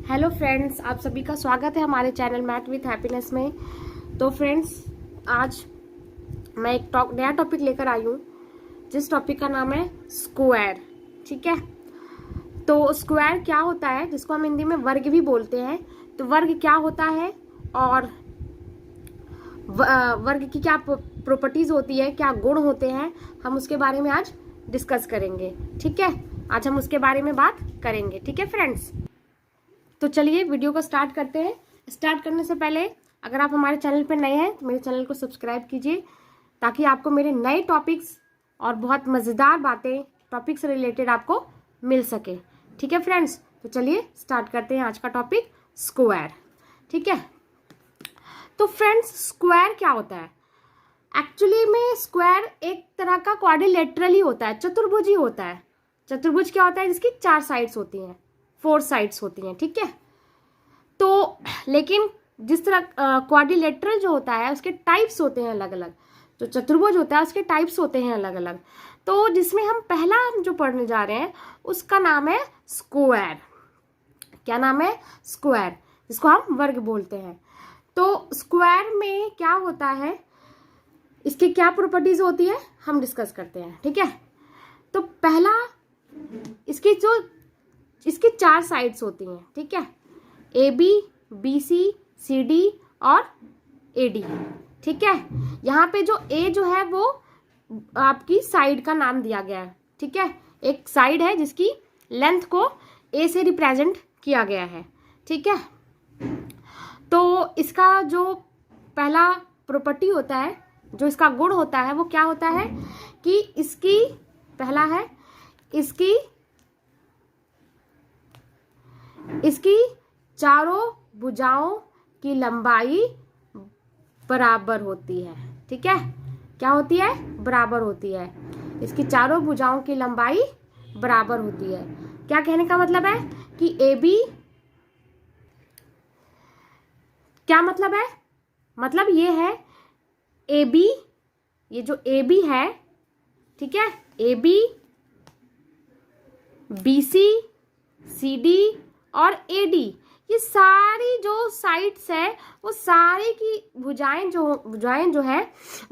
Hello friends, आप सभी का स्वागत है हमारे चैनल मैथ विथ हैप्पीनेस में। तो फ्रेंड्स, आज मैं एक नया टॉपिक लेकर आई हूँ जिस टॉपिक का नाम है स्क्वायर। ठीक है, तो स्क्वायर क्या होता है, जिसको हम हिंदी में वर्ग भी बोलते हैं। तो वर्ग क्या होता है और वर्ग की क्या प्रॉपर्टीज होती है, क्या गुण होते हैं, हम उसके बारे में आज डिस्कस करेंगे। ठीक है, आज हम उसके बारे में बात करेंगे। ठीक है फ्रेंड्स, तो चलिए वीडियो को स्टार्ट करते हैं। स्टार्ट करने से पहले अगर आप हमारे चैनल पर नए हैं तो मेरे चैनल को सब्सक्राइब कीजिए, ताकि आपको मेरे नए टॉपिक्स और बहुत मज़ेदार बातें टॉपिक से रिलेटेड आपको मिल सके। ठीक है फ्रेंड्स, तो चलिए स्टार्ट करते हैं आज का टॉपिक स्क्वायर। ठीक है, तो फ्रेंड्स स्क्वायर क्या होता है? एक्चुअली में स्क्वायर एक तरह का क्वाड्रिलेटरल ही होता है, चतुर्भुज ही होता है। चतुर्भुज क्या होता है? जिसकी 4 साइड्स होती हैं, 4 साइड्स होती हैं। ठीक है, तो लेकिन जिस तरह क्वाड्रिलेटरल जो होता है उसके टाइप्स होते हैं अलग अलग। जो चतुर्भुज होता है उसके टाइप्स होते हैं अलग अलग। तो जिसमें हम पहला जो पढ़ने जा रहे हैं उसका नाम है स्क्वायर। क्या नाम है? स्क्वायर, जिसको हम वर्ग बोलते हैं। तो स्क्वायर में क्या होता है, इसकी क्या प्रॉपर्टीज होती है, हम डिस्कस करते हैं। ठीक है, तो पहला, इसकी 4 साइड्स होती हैं। ठीक है, A B, B C, C D और ए डी। ठीक है, यहाँ पे जो ए जो है वो आपकी साइड का नाम दिया गया है। ठीक है, एक साइड है जिसकी लेंथ को ए से रिप्रेजेंट किया गया है। ठीक है, तो इसका जो पहला प्रॉपर्टी होता है, जो इसका गुण होता है, वो क्या होता है कि इसकी पहला है इसकी चारों भुजाओं की लंबाई बराबर होती है। ठीक है, क्या होती है? बराबर होती है। इसकी चारों भुजाओं की लंबाई बराबर होती है। क्या कहने का मतलब है कि ए बी, क्या मतलब है? मतलब ये है ए बी, ये जो ए बी है, ठीक है, A B, B C, C D और ए डी, ये सारी जो साइड्स है वो सारी की भुजाएं जो है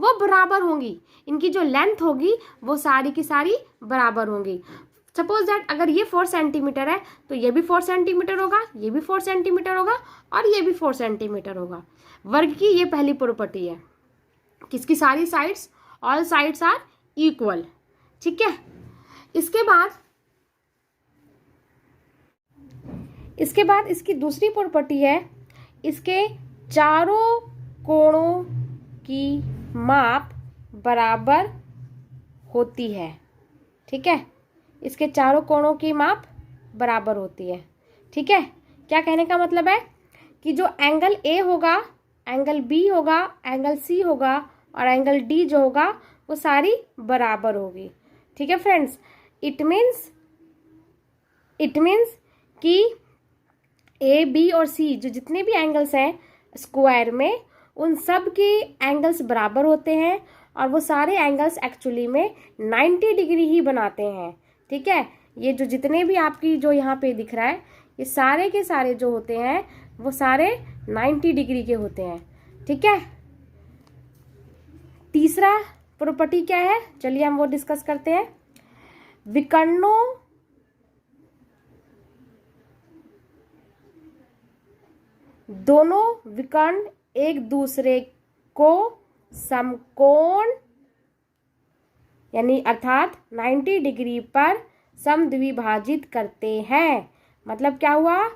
वो बराबर होंगी। इनकी जो लेंथ होगी वो सारी की सारी बराबर होंगी। सपोज दैट अगर ये 4 सेंटीमीटर है तो ये भी 4 सेंटीमीटर होगा, ये भी 4 सेंटीमीटर होगा और ये भी 4 सेंटीमीटर होगा। वर्ग की ये पहली प्रॉपर्टी है, किसकी सारी sides, all sides are equal. ठीक है, इसके बाद इसकी दूसरी प्रॉपर्टी है, इसके चारों कोणों की माप बराबर होती है। ठीक है, इसके चारों कोणों की माप बराबर होती है। ठीक है, क्या कहने का मतलब है कि जो एंगल ए होगा, एंगल बी होगा, एंगल सी होगा और एंगल डी जो होगा वो सारी बराबर होगी। ठीक है फ्रेंड्स, इट मीन्स कि ए बी और सी जो जितने भी एंगल्स हैं स्क्वायर में, उन सब के एंगल्स बराबर होते हैं और वो सारे एंगल्स एक्चुअली में 90 डिग्री ही बनाते हैं। ठीक है, ये जो जितने भी आपकी जो यहाँ पे दिख रहा है, ये सारे के सारे जो होते हैं वो सारे 90 डिग्री के होते हैं। ठीक है, तीसरा प्रॉपर्टी क्या है, चलिए हम वो डिस्कस करते हैं। विकर्णों दोनों विकर्ण एक दूसरे को समकोण यानी अर्थात 90 डिग्री पर समद्विभाजित करते हैं। मतलब क्या हुआ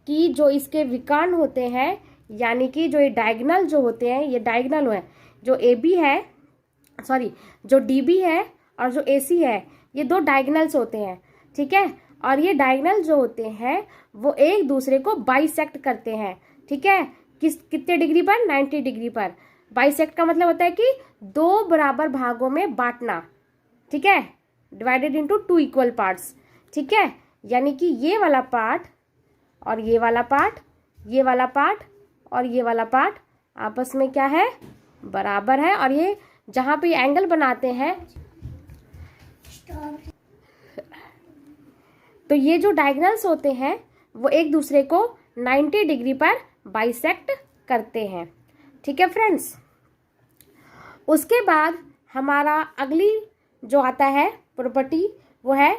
कि जो इसके विकर्ण होते हैं, यानी कि जो ये डायगोनल जो होते हैं, ये डायगोनल है, जो ए बी है, सॉरी जो डी बी है और जो ए सी है, ये 2 डायगोनल्स होते हैं। ठीक है, और ये डायगोनल जो होते हैं वो एक दूसरे को बाइसेक्ट करते हैं। ठीक है, कितने डिग्री पर? 90 डिग्री पर। बाइसेक्ट का मतलब होता है कि 2 बराबर भागों में बांटना। ठीक है, डिवाइडेड इनटू 2 इक्वल पार्ट्स। ठीक है, यानी कि ये वाला पार्ट और ये वाला पार्ट, ये वाला पार्ट और ये वाला पार्ट आपस में क्या है? बराबर है। और ये जहाँ पे एंगल बनाते हैं, तो ये जो डायगोनल्स होते हैं वो एक दूसरे को 90 डिग्री पर बाइसेक्ट करते हैं। ठीक है फ्रेंड्स। उसके बाद हमारा अगली जो आता है प्रॉपर्टी वो है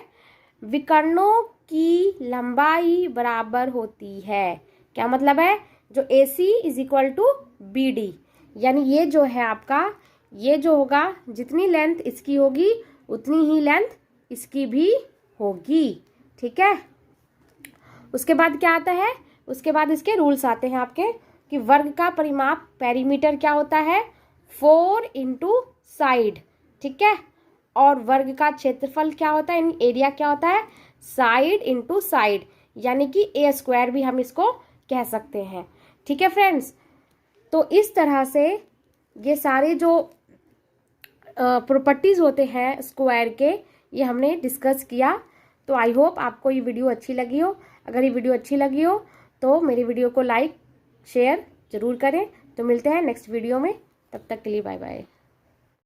विकर्णों की लंबाई बराबर होती है। क्या मतलब है? जो AC is equal to BD, यानी ये जो है आपका, ये जो होगा जितनी लेंथ इसकी होगी उतनी ही लेंथ इसकी भी होगी। ठीक है। उसके बाद क्या आता है? उसके बाद इसके रूल्स आते हैं आपके कि वर्ग का परिमाप पेरीमीटर क्या होता है? 4 इंटू साइड। ठीक है। और वर्ग का क्षेत्रफल क्या होता है? एरिया क्या होता है? साइड इंटू साइड, यानी कि A² भी हम इसको कह सकते हैं। ठीक है फ्रेंड्स। तो इस तरह से ये सारे जो प्रॉपर्टीज होते हैं स्क्वायर के, ये हमने डिस्कस किया। तो आई होप आपको ये वीडियो अच्छी लगी हो। अगर ये वीडियो अच्छी लगी हो तो मेरी वीडियो को लाइक शेयर ज़रूर करें। तो मिलते हैं नेक्स्ट वीडियो में, तब तक के लिए बाय बाय।